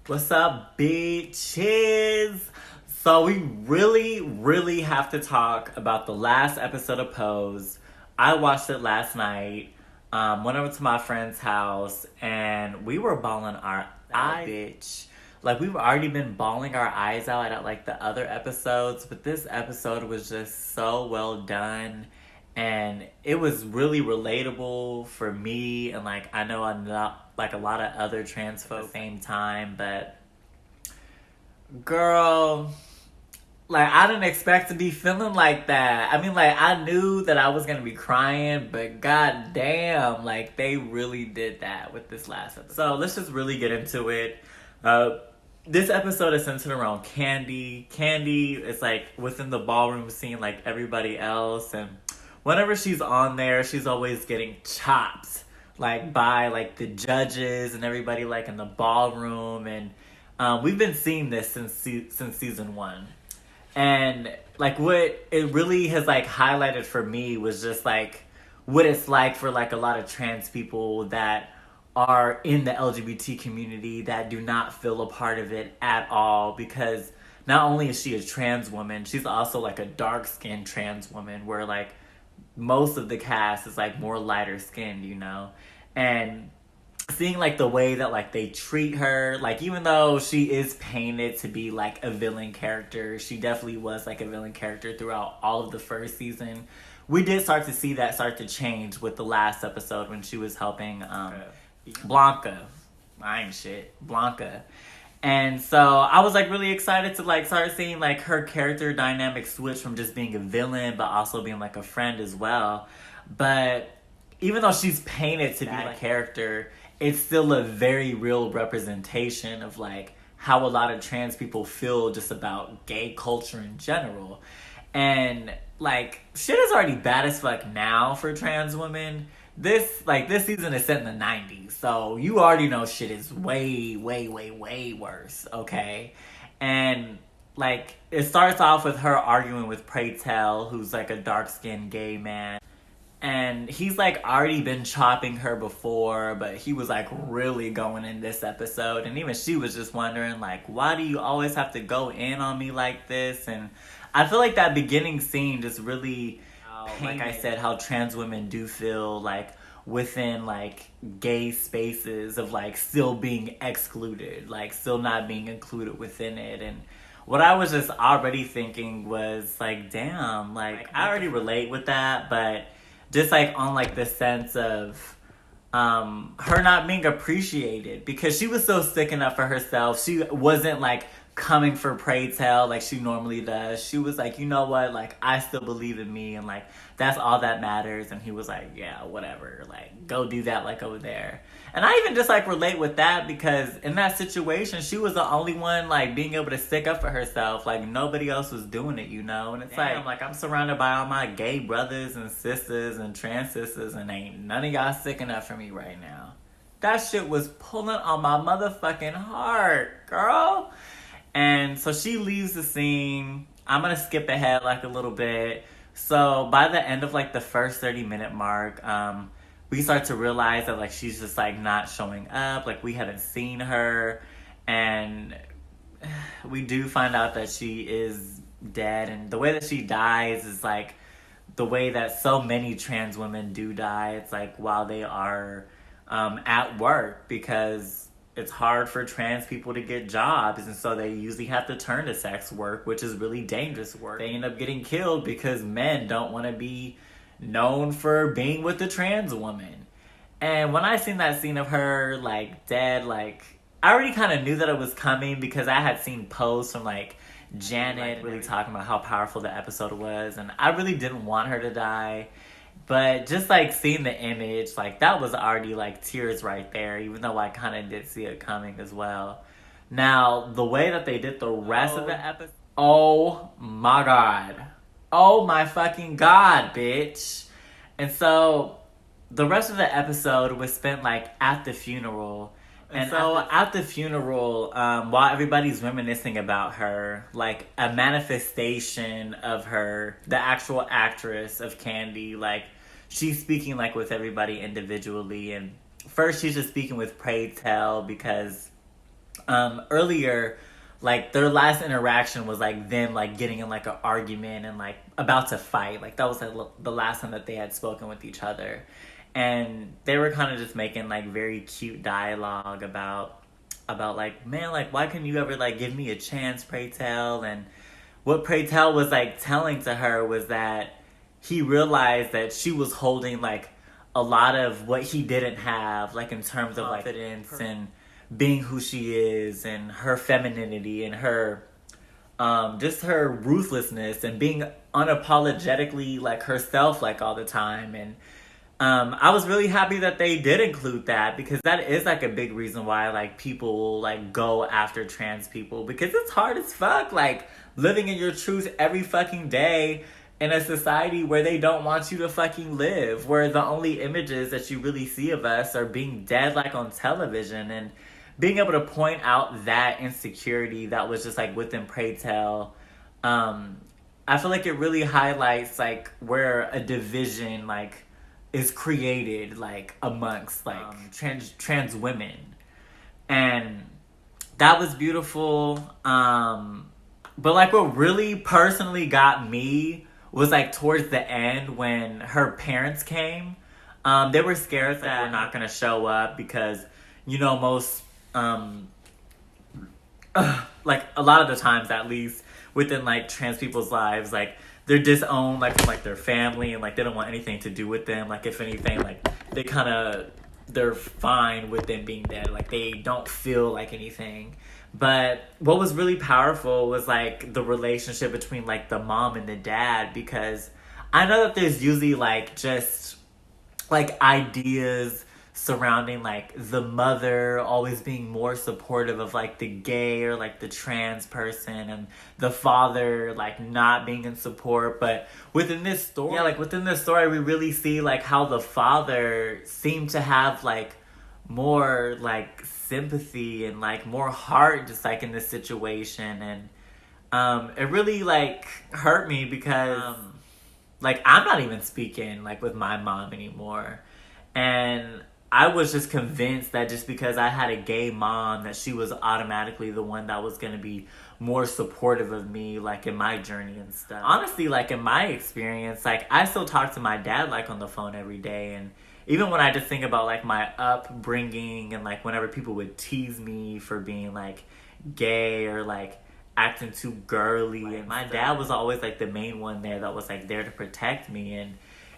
What's up, bitches? So we really have to talk about the last episode of Pose. I watched it last night. Went over to my friend's house and we were bawling our eyes, bitch. Like we've already been bawling our eyes out at like the other episodes, but this episode was just so well done. And it was really relatable for me, and like I know I'm not like a lot of other trans folks at the same time, but girl, like I didn't expect to be feeling like that. I mean, like I knew that I was gonna be crying, but god damn, like they really did that with this last episode. So let's just really get into it. This episode is centered around Candy. Candy is like within the ballroom scene like everybody else, and whenever she's on there, she's always getting chopped like by like the judges and everybody like in the ballroom, and we've been seeing this since season one. And like what it really has like highlighted for me was just like what it's like for like a lot of trans people that are in the LGBT community that do not feel a part of it at all, because not only is she a trans woman, she's also like a dark skinned trans woman where like most of the cast is like more lighter skinned, you know? And seeing like the way that like they treat her, like even though she is painted to be like a villain character, she definitely was like a villain character throughout all of the first season. We did start to see that start to change with the last episode when she was helping Blanca. I ain't shit. Blanca. And so I was like really excited to like start seeing like her character dynamic switch from just being a villain but also being like a friend as well. But even though she's painted to be like a character, it's still a very real representation of like how a lot of trans people feel just about gay culture in general. And like shit is already bad as fuck now for trans women. This season is set in the 90s, so you already know shit is way worse, okay? And like it starts off with her arguing with Pray Tell, who's like a dark-skinned gay man. And he's like already been chopping her before, but he was like really going in this episode. And even she was just wondering like, why do you always have to go in on me like this? And I feel like that beginning scene just really, like I said, how trans women do feel like within like gay spaces of like still being excluded, like still not being included within it. And what I was just already thinking was like, damn, like I already relate with that, but just like on like the sense of her not being appreciated because she was so sticking up for herself. She wasn't like coming for Pray Tell like she normally does. She was like, you know what, like I still believe in me, and like that's all that matters. And he was like, yeah, whatever, like go do that like over there. And I even just like relate with that because in that situation she was the only one like being able to stick up for herself. Like nobody else was doing it, you know. And it's like I'm surrounded by all my gay brothers and sisters and trans sisters, and ain't none of y'all sticking up for me right now. That shit was pulling on my motherfucking heart, girl. And so she leaves the scene. I'm going to skip ahead like a little bit. So by the end of like the first 30-minute mark, we start to realize that like she's just like not showing up. Like we haven't seen her. And we do find out that she is dead. And the way that she dies is like the way that so many trans women do die. It's like while they are at work, because it's hard for trans people to get jobs, and so they usually have to turn to sex work, which is really dangerous work. They end up getting killed because men don't want to be known for being with a trans woman. And when I seen that scene of her like dead, like I already kind of knew that it was coming because I had seen posts from like Janet really talking about how powerful the episode was, and I really didn't want her to die. But just like seeing the image, like that was already like tears right there, even though I kind of did see it coming as well. Now, the way that they did the rest of the episode, oh my god. Oh my fucking god, bitch. And so the rest of the episode was spent like at the funeral. And so at the funeral, while everybody's reminiscing about her, like a manifestation of her, the actual actress of Candy, like she's speaking like with everybody individually. And first she's just speaking with Pray Tell because earlier, like their last interaction was like them like getting in like an argument and like about to fight. Like that was like the last time that they had spoken with each other, and they were kind of just making like very cute dialogue about like, man, like why couldn't you ever like give me a chance, pray tell? And what pray tell was like telling to her was that he realized that she was holding like a lot of what he didn't have, like in terms of like confidence and being who she is and her femininity and her just her ruthlessness and being unapologetically like herself like all the time. And I was really happy that they did include that, because that is like a big reason why like people like go after trans people, because it's hard as fuck like living in your truth every fucking day in a society where they don't want you to fucking live, where the only images that you really see of us are being dead like on television. And being able to point out that insecurity that was just like within Pray Tell, I feel like it really highlights like where a division like is created like amongst like trans women. And that was beautiful. But like what really personally got me was like towards the end when her parents came. They were scared that we're not gonna show up because, you know, most like a lot of the times, at least within like trans people's lives, like they're disowned like from like their family, and like they don't want anything to do with them. Like if anything, like they're fine with them being dead. Like they don't feel like anything. But what was really powerful was like the relationship between like the mom and the dad, because I know that there's usually like just like ideas surrounding like the mother always being more supportive of like the gay or like the trans person, and the father like not being in support. But within this story, we really see like how the father seemed to have like more like sympathy and like more heart just like in this situation. And it really like hurt me because like I'm not even speaking like with my mom anymore. And I was just convinced that just because I had a gay mom, that she was automatically the one that was going to be more supportive of me, like in my journey and stuff. Honestly, like in my experience, like I still talk to my dad like on the phone every day. And even when I just think about like my upbringing and like whenever people would tease me for being like gay or like acting too girly, and my dad was always like the main one there that was like there to protect me. And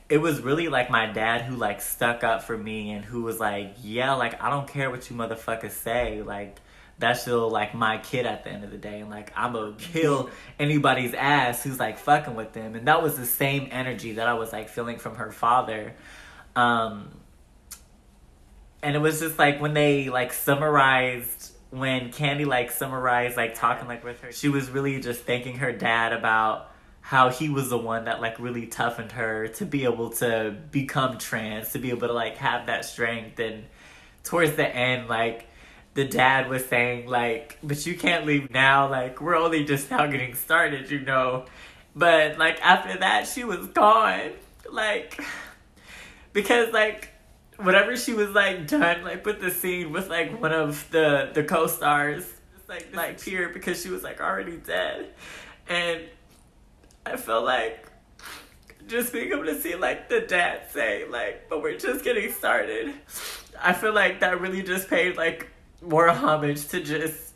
it was really like my dad who like stuck up for me and who was like, yeah, like I don't care what you motherfuckers say, like that's still like my kid at the end of the day, and like I'm gonna kill anybody's ass who's like fucking with them. And that was the same energy that I was like feeling from her father. And it was just like when they like summarized, when Candy like summarized like talking like with her, she was really just thanking her dad about how he was the one that like really toughened her to be able to become trans, to be able to like have that strength. And towards the end, like the dad was saying like, but you can't leave now, like we're only just now getting started, you know. But like after that she was gone, like because like whenever she was like done like with the scene with like one of the co-stars, just like tear because she was like already dead. And I felt like just being able to see like the dad say like, but we're just getting started, I feel like that really just paid like more homage to just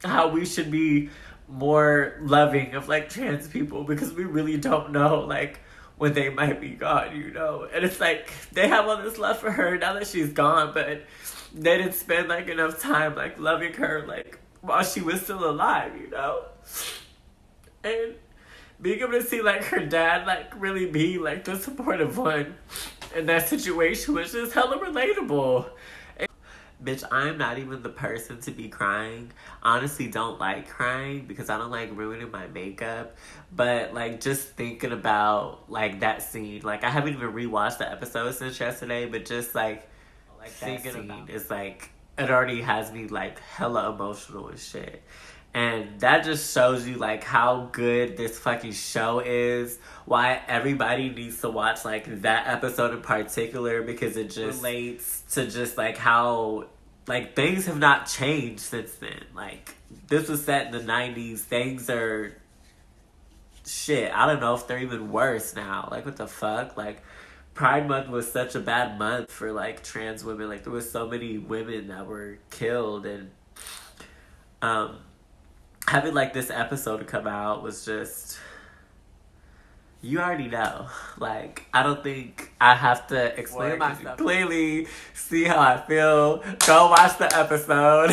how we should be more loving of like trans people, because we really don't know like when they might be gone, you know. And it's like they have all this love for her now that she's gone, but they didn't spend like enough time like loving her like while she was still alive, you know. And being able to see like her dad like really be like the supportive one in that situation was just hella relatable. Bitch, I'm not even the person to be crying. Honestly, don't like crying because I don't like ruining my makeup. But like just thinking about like that scene, like I haven't even rewatched the episode since yesterday, but just like thinking about it's like it already has me like hella emotional and shit. And that just shows you like how good this fucking show is, why everybody needs to watch like that episode in particular, because it just relates to just like how like, things have not changed since then. Like, this was set in the 90s. Things are, shit, I don't know if they're even worse now. Like, what the fuck? Like, Pride Month was such a bad month for, like, trans women. Like, there was so many women that were killed, and having, like, this episode come out was just, you already know. Like, I don't think I have to explain myself. Clearly see how I feel. Go watch the episode.